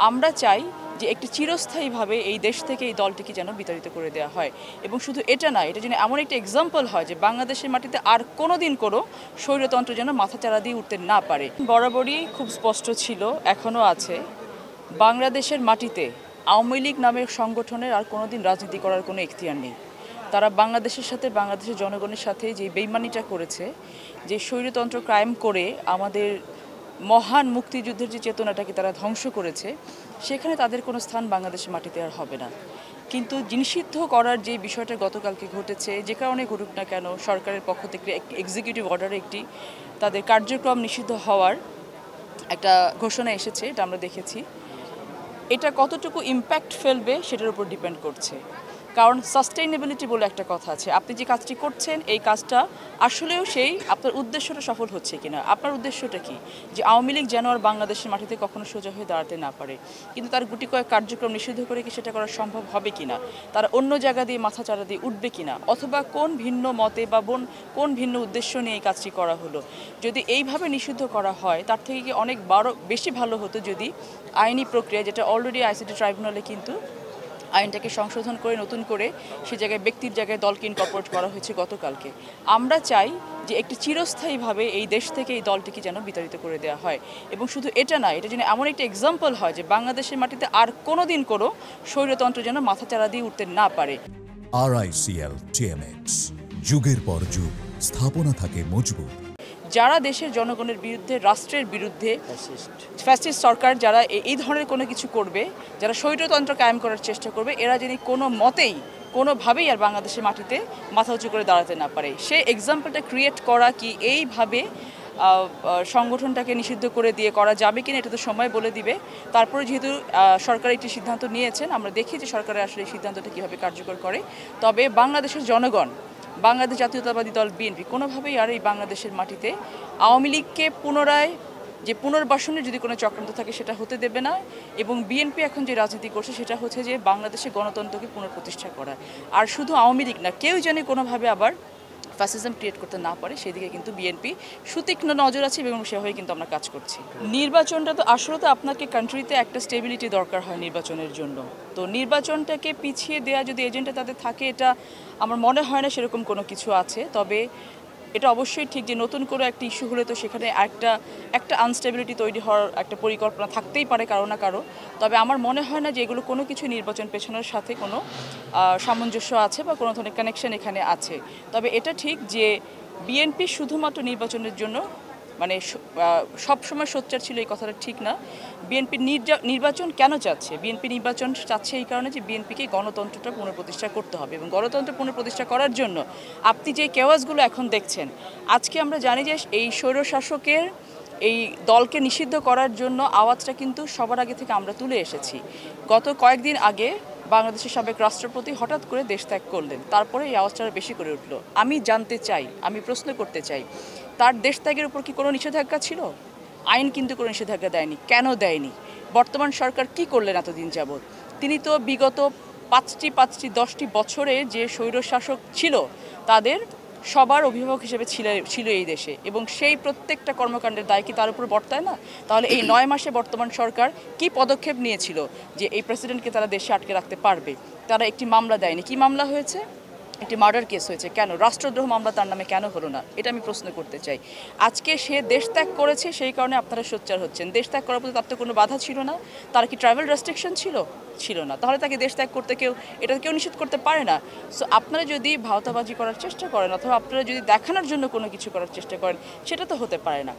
আমরা চাই যে একটি চিরস্থায়ীভাবে এই দেশ থেকে এই দলটিকে যেন বিতাড়িত করে দেওয়া হয় এবং শুধু এটা না, এটা যেন এমন একটা এক্সাম্পল হয় যে বাংলাদেশের মাটিতে আর কোনোদিন কোনো স্বৈরতন্ত্র যেন মাথাচাড়া দিয়ে উঠতে না পারে। বরাবরই খুব স্পষ্ট ছিল, এখনও আছে, বাংলাদেশের মাটিতে আওয়ামী লীগ নামের সংগঠনের আর কোনোদিন রাজনীতি করার কোনো এখতিয়ার নেই। তারা বাংলাদেশের সাথে, বাংলাদেশের জনগণের সাথে যে বেইমানিটা করেছে, যে স্বৈরতন্ত্র কায়েম করে আমাদের মহান মুক্তিযুদ্ধের যে চেতনাটাকে তারা ধ্বংস করেছে, সেখানে তাদের কোনো স্থান বাংলাদেশের মাটিতে আর হবে না। কিন্তু নিষিদ্ধ করার যে বিষয়টা গতকালকে ঘটেছে, যে কারণে ঘটুক না কেন, সরকারের পক্ষ থেকে এক্সিকিউটিভ অর্ডারে একটি তাদের কার্যক্রম নিষিদ্ধ হওয়ার একটা ঘোষণা এসেছে, এটা আমরা দেখেছি। এটা কতটুকু ইম্প্যাক্ট ফেলবে সেটার উপর ডিপেন্ড করছে, কারণ সাস্টেইনেবিলিটি বলে একটা কথা আছে। আপনি যে কাজটি করছেন, এই কাজটা আসলেও সেই আপনার উদ্দেশ্যটা সফল হচ্ছে কিনা। আপনার উদ্দেশ্যটা কি? যে আওয়ামী লীগ যেন আর বাংলাদেশের মাটিতে কখনো সোজা হয়ে দাঁড়াতে না পারে। কিন্তু তার গুটি কয়েক কার্যক্রম নিষিদ্ধ করে কি সেটা করা সম্ভব হবে কিনা, তারা অন্য জায়গা দিয়ে মাথাচাড়া দিয়ে উঠবে কিনা, অথবা কোন ভিন্ন মতে বা কোন ভিন্ন উদ্দেশ্য নিয়ে এই কাজটি করা হলো। যদি এইভাবে নিষিদ্ধ করা হয়, তার থেকে কি অনেক বেশি ভালো হতো যদি আইনি প্রক্রিয়া, যেটা অলরেডি আইসিটি ট্রাইব্যুনালে কিন্তু আইনটাকে সংশোধন করে নতুন করে সে জায়গায় ব্যক্তির জায়গায় দলকে ইনকর্পোরেট করা হয়েছে গতকালকে। আমরা চাই যে একটি চিরস্থায়ীভাবে এই দেশ থেকে এই দলটিকে যেন বিতাড়িত করে দেওয়া হয় এবং শুধু এটা না, এটা যেন এমন একটা এক্সাম্পল হয় যে বাংলাদেশের মাটিতে আর কোনোদিন কোনো স্বৈরতন্ত্র যেন মাথাচাড়া দিয়ে উঠতে না পারে। RICL TMX, যুগের পর যুগ স্থাপনা থাকে মজবুত। যারা দেশের জনগণের বিরুদ্ধে, রাষ্ট্রের বিরুদ্ধে, ফ্যাসিস্ট সরকার যারা এই ধরনের কোনো কিছু করবে, যারা স্বৈরতন্ত্র কায়েম করার চেষ্টা করবে, এরা যিনি কোনো মতেই, কোনোভাবেই আর বাংলাদেশের মাটিতে মাথা উঁচু করে দাঁড়াতে না পারে, সেই এক্সাম্পলটা ক্রিয়েট করা কি এইভাবে সংগঠনটাকে নিষিদ্ধ করে দিয়ে করা যাবে কিনা, এটা তো সময় বলে দিবে। তারপরে যেহেতু সরকার একটি সিদ্ধান্ত নিয়েছেন, আমরা দেখি যে সরকারের আসলে এই সিদ্ধান্তটা কীভাবে কার্যকর করে। তবে বাংলাদেশের জনগণ, বাংলাদেশ জাতীয়তাবাদী দল বিএনপি কোনোভাবেই আর এই বাংলাদেশের মাটিতে আওয়ামী লীগকে পুনর্বাসনের যদি কোনো চক্রান্ত থাকে সেটা হতে দেবে না। এবং বিএনপি এখন যে রাজনীতি করছে সেটা হচ্ছে যে বাংলাদেশে গণতন্ত্রকে পুনঃপ্রতিষ্ঠা করা। আর শুধু আওয়ামী লীগ না, কেউ যেন কোনোভাবে আবার ফ্যাসিজম ক্রিয়েট করতে না পারে, সেদিকে কিন্তু বিএনপি সুতীক্ষ্ণ নজর আছে এবং সেভাবে কিন্তু আমরা কাজ করছি। নির্বাচনটা তো আসলে তো আপনাকে কান্ট্রিতে একটা স্টেবিলিটি দরকার হয় নির্বাচনের জন্য। তো নির্বাচনটাকে পিছিয়ে দেওয়া যদি এজেন্ডা তাদের থাকে, এটা আমার মনে হয় না সেরকম কোনো কিছু আছে। তবে এটা অবশ্যই ঠিক যে নতুন করে একটা ইস্যু হলে তো সেখানে একটা আনস্টেবিলিটি তৈরি হওয়ার একটা পরিকল্পনা থাকতেই পারে কারো না কারো। তবে আমার মনে হয় না যে এগুলো কোনো কিছু নির্বাচন পেছনের সাথে কোনো সামঞ্জস্য আছে বা কোনো ধরনের কানেকশন এখানে আছে। তবে এটা ঠিক যে বিএনপি শুধুমাত্র নির্বাচনের জন্য মানে সবসময় সোচ্চার ছিল, এই কথাটা ঠিক না। বিএনপি নির্বাচন কেন চাচ্ছে? বিএনপি নির্বাচন চাচ্ছে এই কারণে যে বিএনপিকে গণতন্ত্রটা পুনঃপ্রতিষ্ঠা করতে হবে এবং গণতন্ত্র পুনঃপ্রতিষ্ঠা করার জন্য আপনি যে কেওয়াসগুলো এখন দেখছেন, আজকে আমরা জানি যে এই স্বৈরশাসকের এই দলকে নিষিদ্ধ করার জন্য আওয়াজটা কিন্তু সবার আগে থেকে আমরা তুলে এসেছি। গত কয়েকদিন আগে বাংলাদেশের সাবেক রাষ্ট্রপতি হঠাৎ করে দেশ ত্যাগ করলেন, তারপরে এই আওয়াজটা বেশি করে উঠলো। আমি জানতে চাই, আমি প্রশ্ন করতে চাই, তার দেশ ত্যাগের উপর কি কোনো নিষেধাজ্ঞা ছিল? আইন কিন্তু কোনো নিষেধাজ্ঞা দেয়নি। কেন দেয়নি? বর্তমান সরকার কি করলেন এতদিন যাবৎ? তিনি তো বিগত 5-10টি বছরে যে স্বৈরশাসক ছিল তাদের সবার অভিভাবক হিসেবে ছিল এই দেশে, এবং সেই প্রত্যেকটা কর্মকাণ্ডের দায় কি তার উপর বর্তায় না? তাহলে এই 9 মাসে বর্তমান সরকার কি পদক্ষেপ নিয়েছিল যে এই প্রেসিডেন্টকে তারা দেশে আটকে রাখতে পারবে? তারা একটি মামলা দেয়নি। কি মামলা হয়েছে? একটি মার্ডার কেস হয়েছে। কেন রাষ্ট্রদ্রোহ মামলা তার নামে কেন হলো না? এটা আমি প্রশ্ন করতে চাই। আজকে সে দেশ ত্যাগ করেছে, সেই কারণে আপনারা সোচ্চার হচ্ছেন। দেশ ত্যাগ করার প্রতি তার তো কোনো বাধা ছিল না। তার কি ট্রাভেল রেস্ট্রিকশন ছিল না? তাহলে তাকে দেশ ত্যাগ করতে এটা কেউ নিষেধ করতে পারে না। সো আপনারা যদি ভাওতাবাজি করার চেষ্টা করেন অথবা আপনারা যদি দেখানোর জন্য কোনো কিছু করার চেষ্টা করেন, সেটা তো হতে পারে না।